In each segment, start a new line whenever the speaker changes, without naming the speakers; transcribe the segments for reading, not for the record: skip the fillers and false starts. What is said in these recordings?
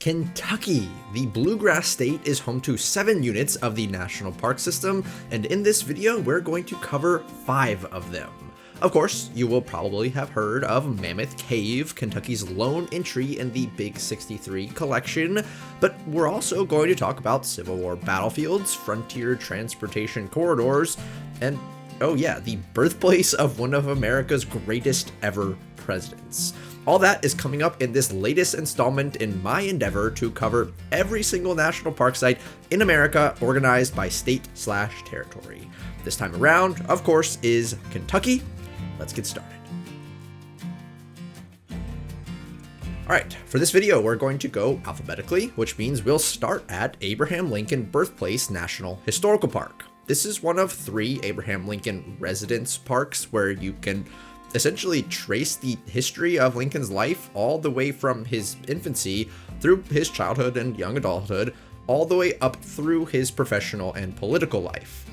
Kentucky. The Bluegrass State is home to 7 units of the National Park System, and in this video, we're going to cover 5 of them. Of course, you will probably have heard of Mammoth Cave, Kentucky's lone entry in the Big 63 collection, but we're also going to talk about Civil War battlefields, frontier transportation corridors, and oh yeah, the birthplace of one of America's greatest ever presidents. All that is coming up in this latest installment in my endeavor to cover every single national park site in America organized by state/territory. This time around, of course, is Kentucky. Let's get started. Alright, for this video, we're going to go alphabetically, which means we'll start at Abraham Lincoln Birthplace National Historical Park. This is one of 3 Abraham Lincoln residence parks where you can essentially trace the history of Lincoln's life all the way from his infancy through his childhood and young adulthood, all the way up through his professional and political life.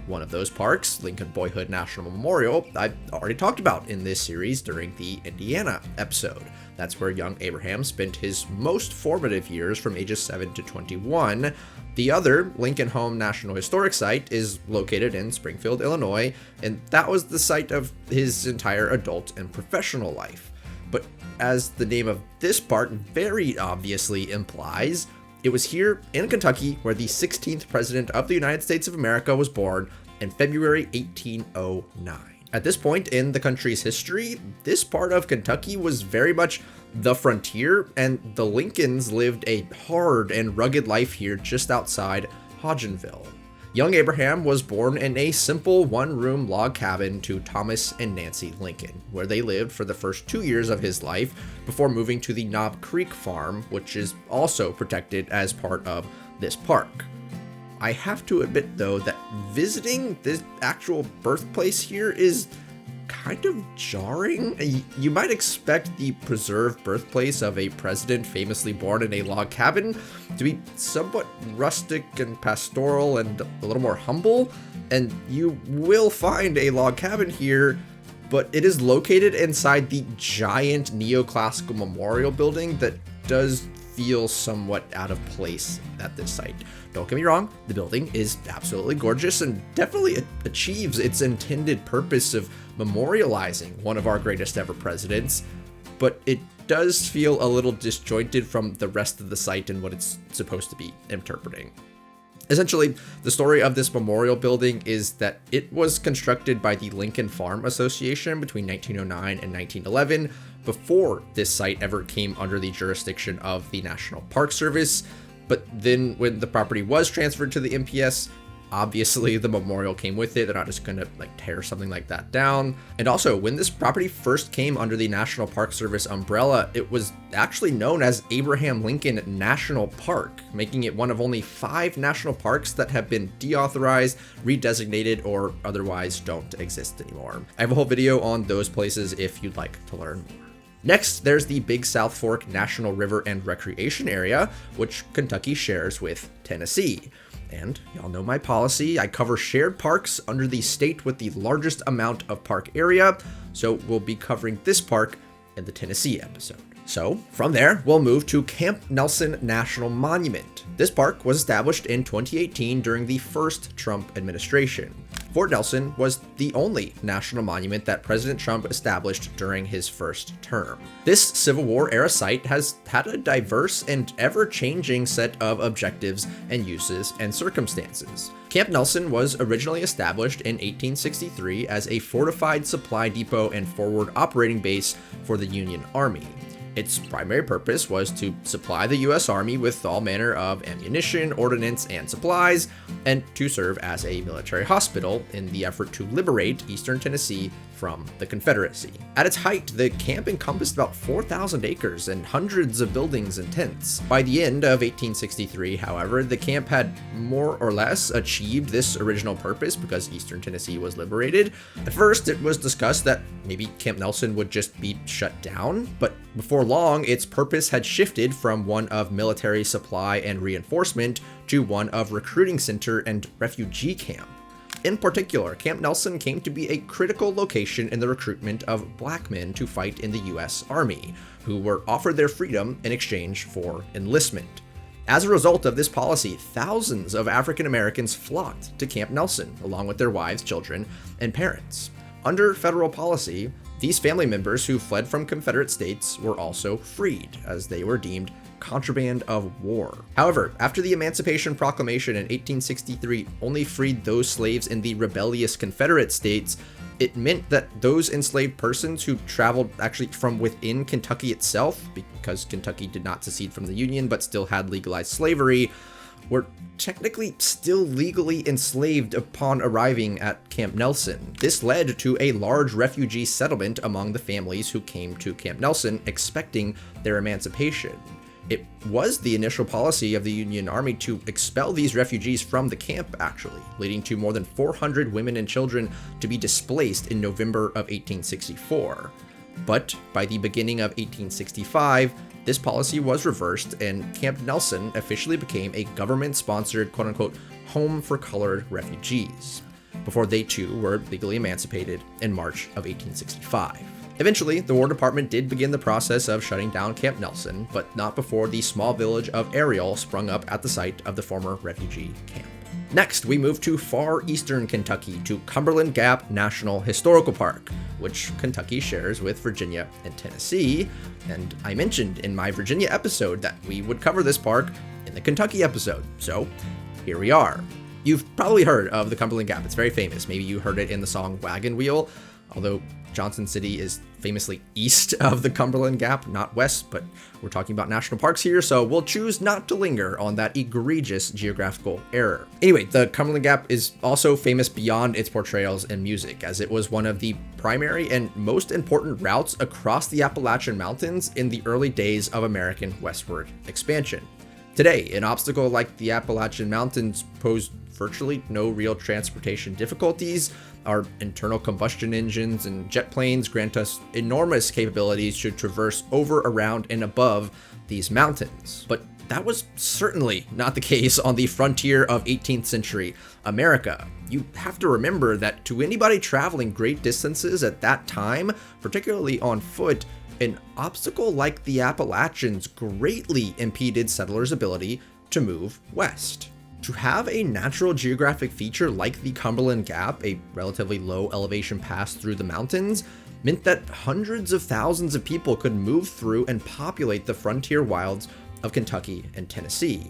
One of those parks, Lincoln Boyhood National Memorial, I've already talked about in this series during the Indiana episode. That's where young Abraham spent his most formative years from ages 7 to 21. The other, Lincoln Home National Historic Site, is located in Springfield, Illinois, and that was the site of his entire adult and professional life. But as the name of this park very obviously implies, it was here in Kentucky where the 16th President of the United States of America was born in February 1809. At this point in the country's history, this part of Kentucky was very much the frontier, and the Lincolns lived a hard and rugged life here just outside Hodgenville. Young Abraham was born in a simple one-room log cabin to Thomas and Nancy Lincoln, where they lived for the first 2 years of his life before moving to the Knob Creek Farm, which is also protected as part of this park. I have to admit, though, that visiting this actual birthplace here is kind of jarring. You might expect the preserved birthplace of a president famously born in a log cabin to be somewhat rustic and pastoral and a little more humble, and you will find a log cabin here, but it is located inside the giant neoclassical memorial building that does feel somewhat out of place at this site. Don't get me wrong, the building is absolutely gorgeous and definitely achieves its intended purpose of memorializing one of our greatest ever presidents, but it does feel a little disjointed from the rest of the site and what it's supposed to be interpreting. Essentially, the story of this memorial building is that it was constructed by the Lincoln Farm Association between 1909 and 1911, before this site ever came under the jurisdiction of the National Park Service. But then when the property was transferred to the NPS, obviously the memorial came with it. They're not just going to tear something like that down. And also, when this property first came under the National Park Service umbrella, it was actually known as Abraham Lincoln National Park, making it one of only 5 national parks that have been deauthorized, redesignated, or otherwise don't exist anymore. I have a whole video on those places if you'd like to learn more. Next, there's the Big South Fork National River and Recreation Area, which Kentucky shares with Tennessee. And y'all know my policy, I cover shared parks under the state with the largest amount of park area, so we'll be covering this park in the Tennessee episode. So, from there, we'll move to Camp Nelson National Monument. This park was established in 2018 during the first Trump administration. Fort Nelson was the only national monument that President Trump established during his first term. This Civil War era site has had a diverse and ever-changing set of objectives and uses and circumstances. Camp Nelson was originally established in 1863 as a fortified supply depot and forward operating base for the Union Army. Its primary purpose was to supply the U.S. Army with all manner of ammunition, ordnance, and supplies, and to serve as a military hospital in the effort to liberate eastern Tennessee from the Confederacy. At its height, the camp encompassed about 4,000 acres and hundreds of buildings and tents. By the end of 1863, however, the camp had more or less achieved this original purpose because eastern Tennessee was liberated. At first, it was discussed that maybe Camp Nelson would just be shut down, but before long, its purpose had shifted from one of military supply and reinforcement to one of recruiting center and refugee camp. In particular, Camp Nelson came to be a critical location in the recruitment of black men to fight in the US Army, who were offered their freedom in exchange for enlistment. As a result of this policy, thousands of African Americans flocked to Camp Nelson, along with their wives, children, and parents. Under federal policy, these family members who fled from Confederate states were also freed, as they were deemed contraband of war. However, after the Emancipation Proclamation in 1863 only freed those slaves in the rebellious Confederate states, it meant that those enslaved persons who traveled actually from within Kentucky itself, because Kentucky did not secede from the Union but still had legalized slavery, were technically still legally enslaved upon arriving at Camp Nelson. This led to a large refugee settlement among the families who came to Camp Nelson expecting their emancipation. It was the initial policy of the Union Army to expel these refugees from the camp, actually, leading to more than 400 women and children to be displaced in November of 1864. But by the beginning of 1865, this policy was reversed and Camp Nelson officially became a government-sponsored, quote-unquote, home for colored refugees, before they too were legally emancipated in March of 1865. Eventually, the War Department did begin the process of shutting down Camp Nelson, but not before the small village of Ariel sprung up at the site of the former refugee camp. Next, we move to far eastern Kentucky to Cumberland Gap National Historical Park, which Kentucky shares with Virginia and Tennessee, and I mentioned in my Virginia episode that we would cover this park in the Kentucky episode, so here we are. You've probably heard of the Cumberland Gap, it's very famous. Maybe you heard it in the song Wagon Wheel, although Johnson City is famously east of the Cumberland Gap, not west, but we're talking about national parks here, so we'll choose not to linger on that egregious geographical error. Anyway, the Cumberland Gap is also famous beyond its portrayals in music, as it was one of the primary and most important routes across the Appalachian Mountains in the early days of American westward expansion. Today, an obstacle like the Appalachian Mountains posed virtually no real transportation difficulties. Our internal combustion engines and jet planes grant us enormous capabilities to traverse over, around, and above these mountains. But that was certainly not the case on the frontier of 18th century America. You have to remember that to anybody traveling great distances at that time, particularly on foot, an obstacle like the Appalachians greatly impeded settlers' ability to move west. To have a natural geographic feature like the Cumberland Gap, a relatively low elevation pass through the mountains, meant that hundreds of thousands of people could move through and populate the frontier wilds of Kentucky and Tennessee.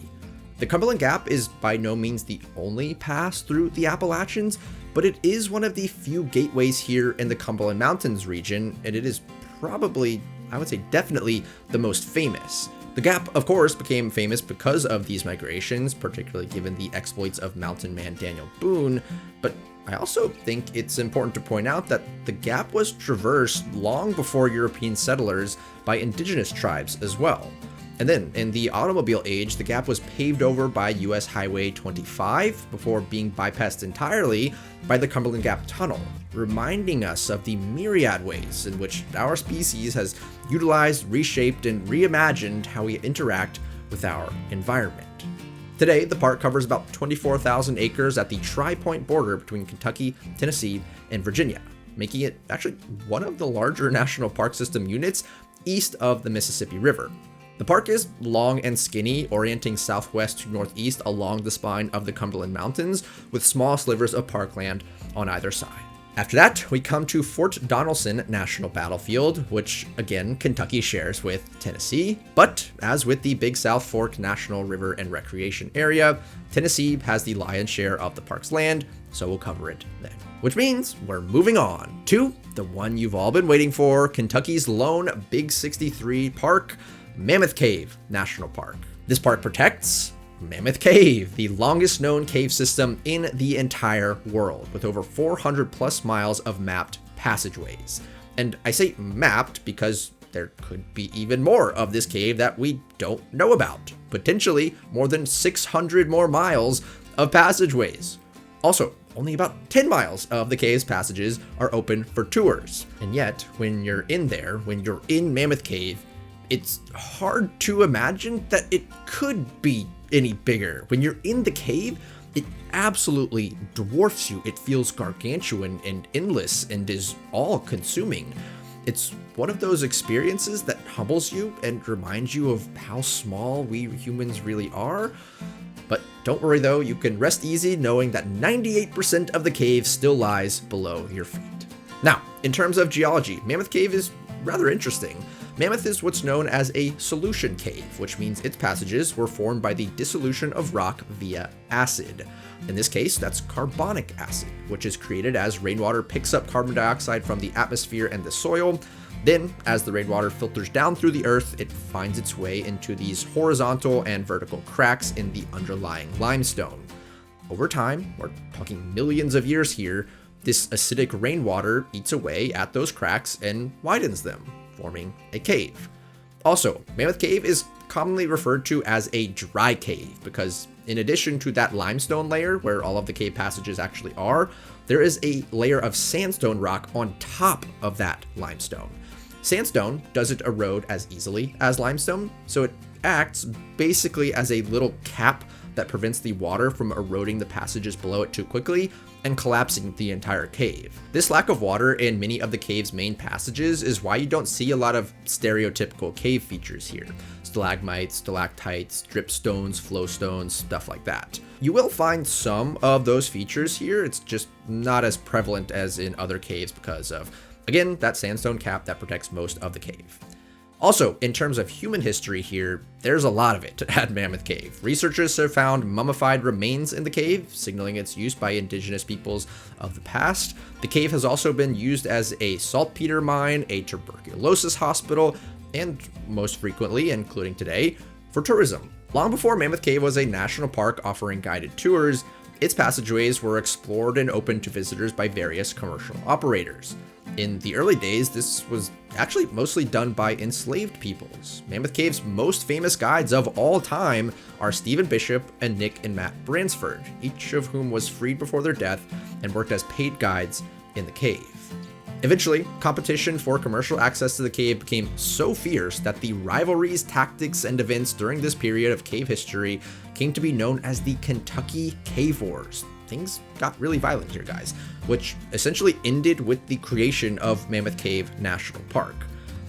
The Cumberland Gap is by no means the only pass through the Appalachians, but it is one of the few gateways here in the Cumberland Mountains region, and it is probably, I would say definitely, the most famous. The Gap, of course, became famous because of these migrations, particularly given the exploits of mountain man Daniel Boone, but I also think it's important to point out that the Gap was traversed long before European settlers by indigenous tribes as well. And then, in the automobile age, the Gap was paved over by US Highway 25 before being bypassed entirely by the Cumberland Gap Tunnel, reminding us of the myriad ways in which our species has utilized, reshaped, and reimagined how we interact with our environment. Today, the park covers about 24,000 acres at the tri-point border between Kentucky, Tennessee, and Virginia, making it actually one of the larger national park system units east of the Mississippi River. The park is long and skinny, orienting southwest to northeast along the spine of the Cumberland Mountains, with small slivers of parkland on either side. After that, we come to Fort Donelson National Battlefield, which again, Kentucky shares with Tennessee, but as with the Big South Fork National River and Recreation Area, Tennessee has the lion's share of the park's land, so we'll cover it then. Which means we're moving on to the one you've all been waiting for, Kentucky's lone Big 63 park, Mammoth Cave National Park. This park protects Mammoth Cave, the longest known cave system in the entire world, with over 400 plus miles of mapped passageways. And I say mapped because there could be even more of this cave that we don't know about, potentially more than 600 more miles of passageways. Also, only about 10 miles of the cave's passages are open for tours. And yet, when you're in there, when you're in Mammoth Cave, it's hard to imagine that it could be any bigger. When you're in the cave, It absolutely dwarfs you. It feels gargantuan and endless and is all-consuming. It's one of those experiences that humbles you and reminds you of how small we humans really are. But don't worry though, you can rest easy knowing that 98% of the cave still lies below your feet. Now, in terms of geology, Mammoth Cave is rather interesting. Mammoth is what's known as a solution cave, which means its passages were formed by the dissolution of rock via acid. In this case, that's carbonic acid, which is created as rainwater picks up carbon dioxide from the atmosphere and the soil. Then, as the rainwater filters down through the earth, it finds its way into these horizontal and vertical cracks in the underlying limestone. Over time, we're talking millions of years here, this acidic rainwater eats away at those cracks and widens them, forming a cave. Also, Mammoth Cave is commonly referred to as a dry cave because in addition to that limestone layer where all of the cave passages actually are, there is a layer of sandstone rock on top of that limestone. Sandstone doesn't erode as easily as limestone, so it acts basically as a little cap that prevents the water from eroding the passages below it too quickly and collapsing the entire cave. This lack of water in many of the cave's main passages is why you don't see a lot of stereotypical cave features here. Stalagmites, stalactites, dripstones, flowstones, stuff like that. You will find some of those features here, it's just not as prevalent as in other caves because of, again, that sandstone cap that protects most of the cave. Also, in terms of human history here, there's a lot of it at Mammoth Cave. Researchers have found mummified remains in the cave, signaling its use by indigenous peoples of the past. The cave has also been used as a saltpeter mine, a tuberculosis hospital, and most frequently, including today, for tourism. Long before Mammoth Cave was a national park offering guided tours, its passageways were explored and opened to visitors by various commercial operators. In the early days, this was actually mostly done by enslaved peoples. Mammoth Cave's most famous guides of all time are Stephen Bishop and Nick and Matt Bransford, each of whom was freed before their death and worked as paid guides in the cave. Eventually, competition for commercial access to the cave became so fierce that the rivalries, tactics, and events during this period of cave history came to be known as the Kentucky Cave Wars. Things got really violent here, guys, which essentially ended with the creation of Mammoth Cave National Park.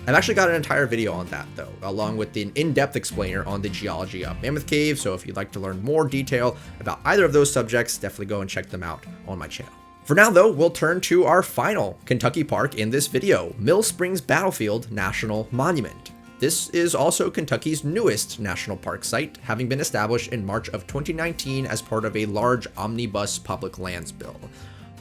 I've actually got an entire video on that, though, along with an in-depth explainer on the geology of Mammoth Cave, so if you'd like to learn more detail about either of those subjects, definitely go and check them out on my channel. For now, though, we'll turn to our final Kentucky park in this video, Mill Springs Battlefield National Monument. This is also Kentucky's newest national park site, having been established in March of 2019 as part of a large omnibus public lands bill.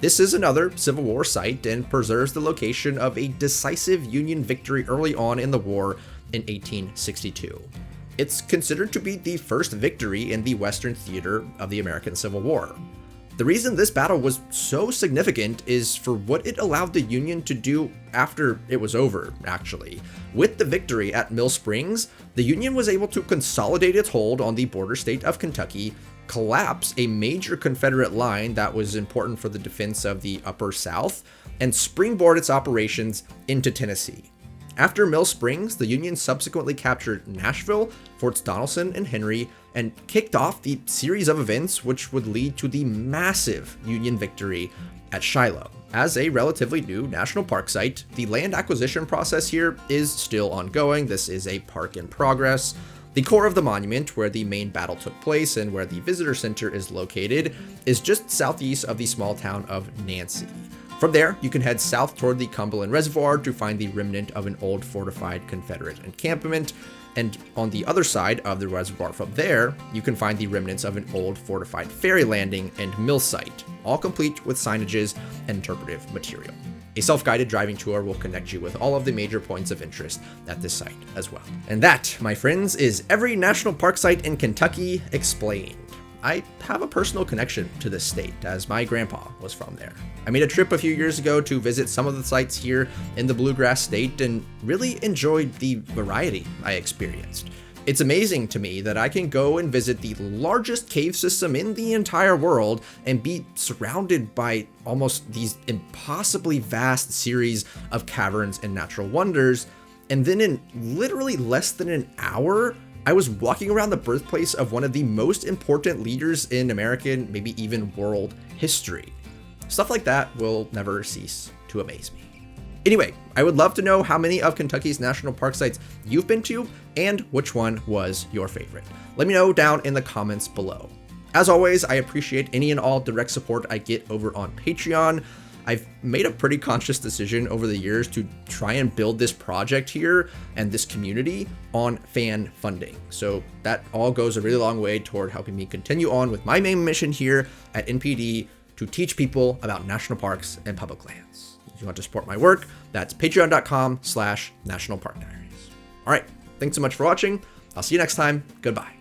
This is another Civil War site and preserves the location of a decisive Union victory early on in the war in 1862. It's considered to be the first victory in the Western theater of the American Civil War. The reason this battle was so significant is for what it allowed the Union to do after it was over, actually. With the victory at Mill Springs, the Union was able to consolidate its hold on the border state of Kentucky, collapse a major Confederate line that was important for the defense of the Upper South, and springboard its operations into Tennessee. After Mill Springs, the Union subsequently captured Nashville, Forts Donelson and Henry, and kicked off the series of events which would lead to the massive Union victory at Shiloh. As a relatively new national park site, the land acquisition process here is still ongoing. This is a park in progress. The core of the monument, where the main battle took place and where the visitor center is located, is just southeast of the small town of Nancy. From there, you can head south toward the Cumberland Reservoir to find the remnant of an old fortified Confederate encampment, and on the other side of the reservoir from there, you can find the remnants of an old fortified ferry landing and mill site, all complete with signages and interpretive material. A self-guided driving tour will connect you with all of the major points of interest at this site as well. And that, my friends, is every national park site in Kentucky explained. I have a personal connection to this state, as my grandpa was from there. I made a trip a few years ago to visit some of the sites here in the Bluegrass State and really enjoyed the variety I experienced. It's amazing to me that I can go and visit the largest cave system in the entire world and be surrounded by almost these impossibly vast series of caverns and natural wonders, and then in literally less than an hour, I was walking around the birthplace of one of the most important leaders in American, maybe even world history. Stuff like that will never cease to amaze me. Anyway, I would love to know how many of Kentucky's national park sites you've been to and which one was your favorite. Let me know down in the comments below. As always, I appreciate any and all direct support I get over on Patreon. I've made a pretty conscious decision over the years to try and build this project here and this community on fan funding. So that all goes a really long way toward helping me continue on with my main mission here at NPD to teach people about national parks and public lands. If you want to support my work, that's patreon.com/nationalparkdiaries. All right, thanks so much for watching. I'll see you next time. Goodbye.